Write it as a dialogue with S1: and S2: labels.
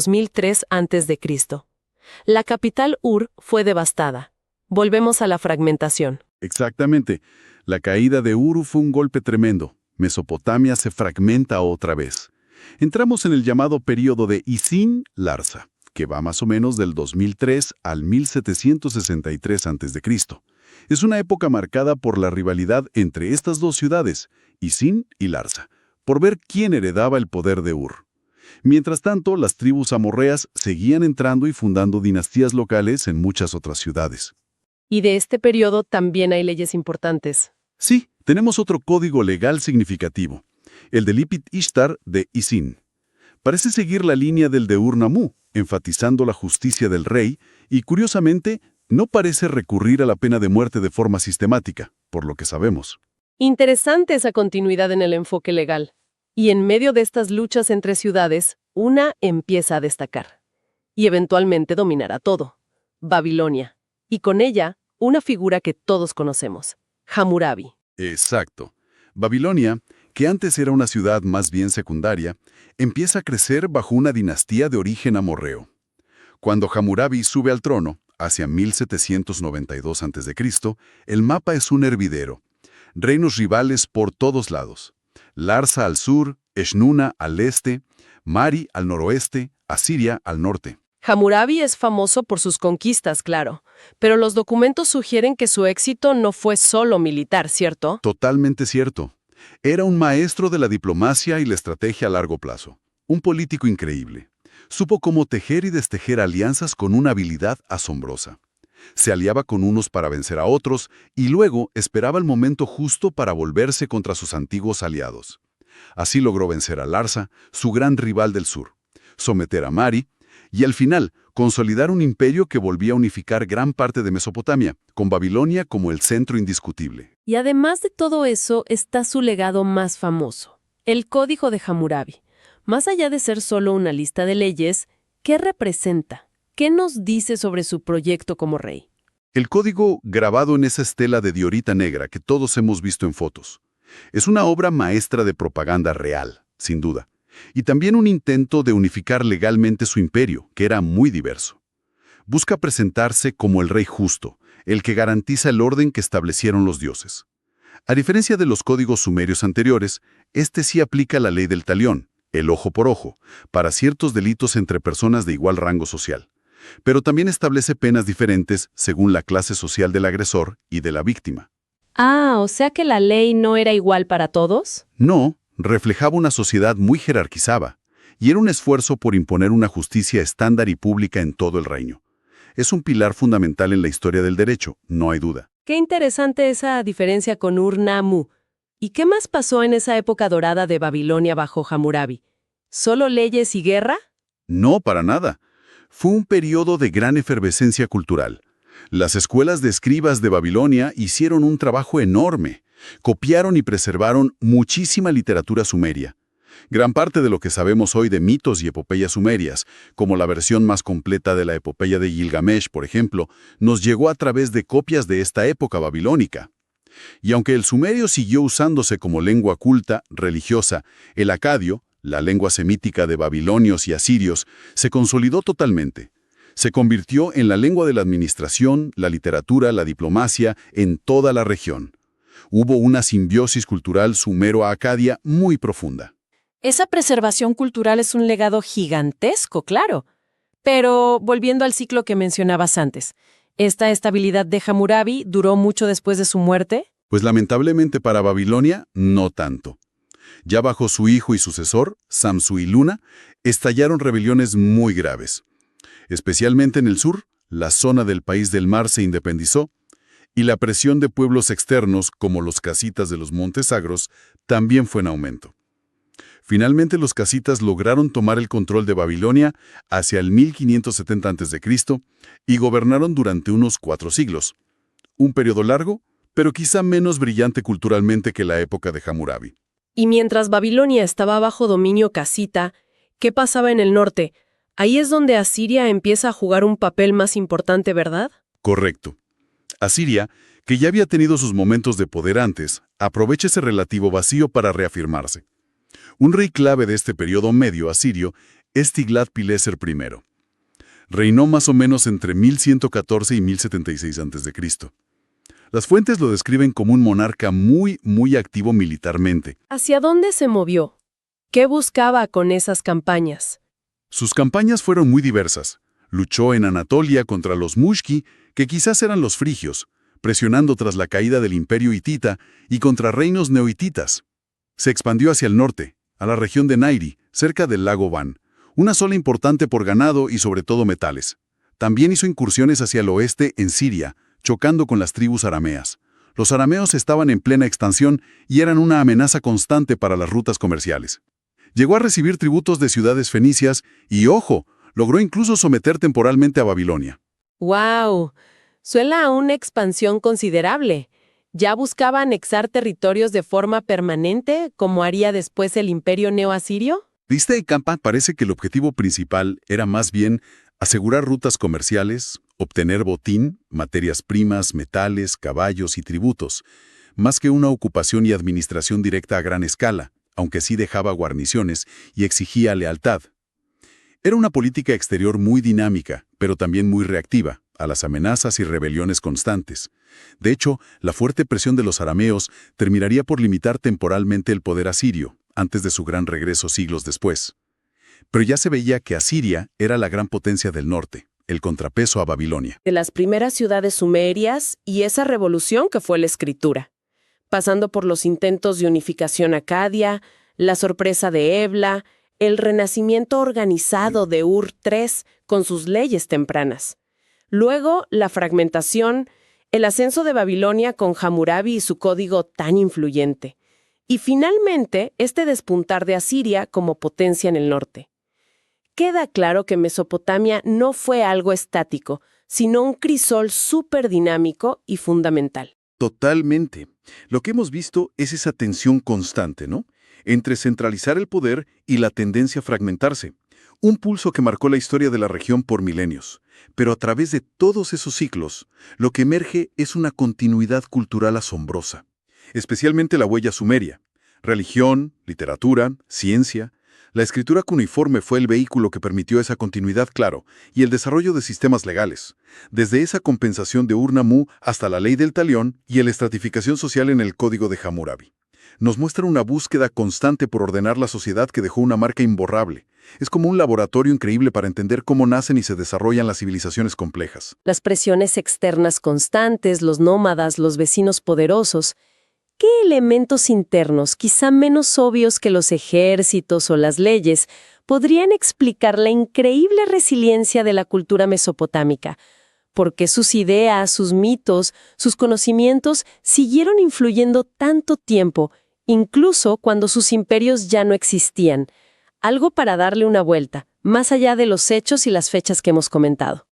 S1: 2003 a.C. La capital Ur fue devastada. Volvemos a la fragmentación.
S2: Exactamente. La caída de Uru fue un golpe tremendo. Mesopotamia se fragmenta otra vez. Entramos en el llamado período de Isin-Larsa, que va más o menos del 2003 al 1763 a.C. Es una época marcada por la rivalidad entre estas dos ciudades, Isin y Larsa, por ver quién heredaba el poder de Ur. Mientras tanto, las tribus amorreas seguían entrando y fundando dinastías locales en muchas otras ciudades.
S1: Y de este periodo también hay leyes importantes.
S2: Sí, tenemos otro código legal significativo, el de Lipit Ishtar de Isin. Parece seguir la línea del de Ur-Nammu, enfatizando la justicia del rey, y curiosamente, no parece recurrir a la pena de muerte de forma sistemática, por lo que sabemos.
S1: Interesante esa continuidad en el enfoque legal. Y en medio de estas luchas entre ciudades, una empieza a destacar. Y eventualmente dominará todo. Babilonia. Y con ella, una figura que todos conocemos. Hammurabi.
S2: Exacto. Babilonia, que antes era una ciudad más bien secundaria, empieza a crecer bajo una dinastía de origen amorreo. Cuando Hammurabi sube al trono, hacia 1792 a.C., el mapa es un hervidero. Reinos rivales por todos lados. Larsa al sur, Eshnuna al este, Mari al noroeste, Asiria al norte.
S1: Hammurabi es famoso por sus conquistas, claro, pero los documentos sugieren que su éxito no fue solo militar, ¿cierto?
S2: Totalmente cierto. Era un maestro de la diplomacia y la estrategia a largo plazo. Un político increíble. Supo cómo tejer y destejer alianzas con una habilidad asombrosa. Se aliaba con unos para vencer a otros y luego esperaba el momento justo para volverse contra sus antiguos aliados. Así logró vencer a Larsa, su gran rival del sur, someter a Mari y al final consolidar un imperio que volvía a unificar gran parte de Mesopotamia, con Babilonia como el centro indiscutible.
S1: Y además de todo eso está su legado más famoso, el Código de Hammurabi. Más allá de ser solo una lista de leyes, ¿qué representa? ¿Qué nos dice sobre su proyecto como rey?
S2: El código grabado en esa estela de diorita negra que todos hemos visto en fotos. Es una obra maestra de propaganda real, sin duda, y también un intento de unificar legalmente su imperio, que era muy diverso. Busca presentarse como el rey justo, el que garantiza el orden que establecieron los dioses. A diferencia de los códigos sumerios anteriores, este sí aplica la ley del talión, el ojo por ojo, para ciertos delitos entre personas de igual rango social. Pero también establece penas diferentes según la clase social del agresor y de la víctima.
S1: Ah, o sea que la ley no era igual para todos.
S2: No, reflejaba una sociedad muy jerarquizada, y era un esfuerzo por imponer una justicia estándar y pública en todo el reino. Es un pilar fundamental en la historia del derecho, no hay duda.
S1: Qué interesante esa diferencia con Ur-Nammu. ¿Y qué más pasó en esa época dorada de Babilonia bajo Hammurabi? ¿Solo leyes y guerra?
S2: No, para nada. Fue un periodo de gran efervescencia cultural. Las escuelas de escribas de Babilonia hicieron un trabajo enorme. Copiaron y preservaron muchísima literatura sumeria. Gran parte de lo que sabemos hoy de mitos y epopeyas sumerias, como la versión más completa de la epopeya de Gilgamesh, por ejemplo, nos llegó a través de copias de esta época babilónica. Y aunque el sumerio siguió usándose como lengua culta, religiosa, el acadio, la lengua semítica de babilonios y asirios, se consolidó totalmente. Se convirtió en la lengua de la administración, la literatura, la diplomacia, en toda la región. Hubo una simbiosis cultural sumero-acadia muy profunda.
S1: Esa preservación cultural es un legado gigantesco, claro. Pero, volviendo al ciclo que mencionabas antes, ¿esta estabilidad de Hammurabi duró mucho después de su muerte?
S2: Pues lamentablemente para Babilonia, no tanto. Ya bajo su hijo y sucesor, Samsu-iluna, estallaron rebeliones muy graves. Especialmente en el sur, la zona del país del mar se independizó, y la presión de pueblos externos, como los casitas de los Montes Sagros, también fue en aumento. Finalmente los casitas lograron tomar el control de Babilonia hacia el 1570 a.C. y gobernaron durante unos 4 siglos. Un periodo largo, pero quizá menos brillante culturalmente que la época de Hammurabi.
S1: Y mientras Babilonia estaba bajo dominio casita, ¿qué pasaba en el norte? Ahí es donde Asiria empieza a jugar un papel más importante, ¿verdad?
S2: Correcto. Asiria, que ya había tenido sus momentos de poder antes, aprovecha ese relativo vacío para reafirmarse. Un rey clave de este periodo medio asirio es Tiglat-Pileser I. Reinó más o menos entre 1114 y 1076 a.C. Las fuentes lo describen como un monarca muy activo militarmente.
S1: ¿Hacia dónde se movió? ¿Qué buscaba con esas campañas?
S2: Sus campañas fueron muy diversas. Luchó en Anatolia contra los Mushki, que quizás eran los frigios, presionando tras la caída del imperio hitita, y contra reinos neohititas. Se expandió hacia el norte, a la región de Nairi, cerca del lago Van, una zona importante por ganado y sobre todo metales. También hizo incursiones hacia el oeste en Siria, chocando con las tribus arameas. Los arameos estaban en plena expansión y eran una amenaza constante para las rutas comerciales. Llegó a recibir tributos de ciudades fenicias y, ojo, logró incluso someter temporalmente a Babilonia.
S1: ¡Wow! Suena a una expansión considerable. ¿Ya buscaba anexar territorios de forma permanente, como haría después el imperio neoasirio?
S2: Vista de campa parece que el objetivo principal era más bien asegurar rutas comerciales, obtener botín, materias primas, metales, caballos y tributos, más que una ocupación y administración directa a gran escala, aunque sí dejaba guarniciones y exigía lealtad. Era una política exterior muy dinámica, pero también muy reactiva a las amenazas y rebeliones constantes. De hecho, la fuerte presión de los arameos terminaría por limitar temporalmente el poder asirio, antes de su gran regreso siglos después. Pero ya se veía que Asiria era la gran potencia del norte, el contrapeso a Babilonia.
S1: De las primeras ciudades sumerias y esa revolución que fue la escritura, pasando por los intentos de unificación acadia, la sorpresa de Ebla, el renacimiento organizado de Ur-III con sus leyes tempranas. Luego, la fragmentación, el ascenso de Babilonia con Hammurabi y su código tan influyente. Y finalmente, este despuntar de Asiria como potencia en el norte. Queda claro que Mesopotamia no fue algo estático, sino un crisol súper dinámico y fundamental.
S3: Totalmente. Lo que hemos visto es esa tensión constante, ¿no? Entre centralizar el poder y la tendencia a fragmentarse. Un pulso que marcó la historia de la región por milenios. Pero a través de todos esos ciclos, lo que emerge es una continuidad cultural asombrosa. Especialmente la huella sumeria. Religión, literatura, ciencia. La escritura cuneiforme fue el vehículo que permitió esa continuidad, claro, y el desarrollo de sistemas legales. Desde esa compensación de Ur-Nammu hasta la ley del talión y la estratificación social en el código de Hammurabi. Nos muestra una búsqueda constante por ordenar la sociedad que dejó una marca imborrable. Es como un laboratorio increíble para entender cómo nacen y se desarrollan las civilizaciones complejas.
S1: Las presiones externas constantes, los nómadas, los vecinos poderosos. ¿Qué elementos internos, quizá menos obvios que los ejércitos o las leyes, podrían explicar la increíble resiliencia de la cultura mesopotámica? ¿Por qué sus ideas, sus mitos, sus conocimientos siguieron influyendo tanto tiempo, incluso cuando sus imperios ya no existían? Algo para darle una vuelta, más allá de los hechos y las fechas que hemos comentado.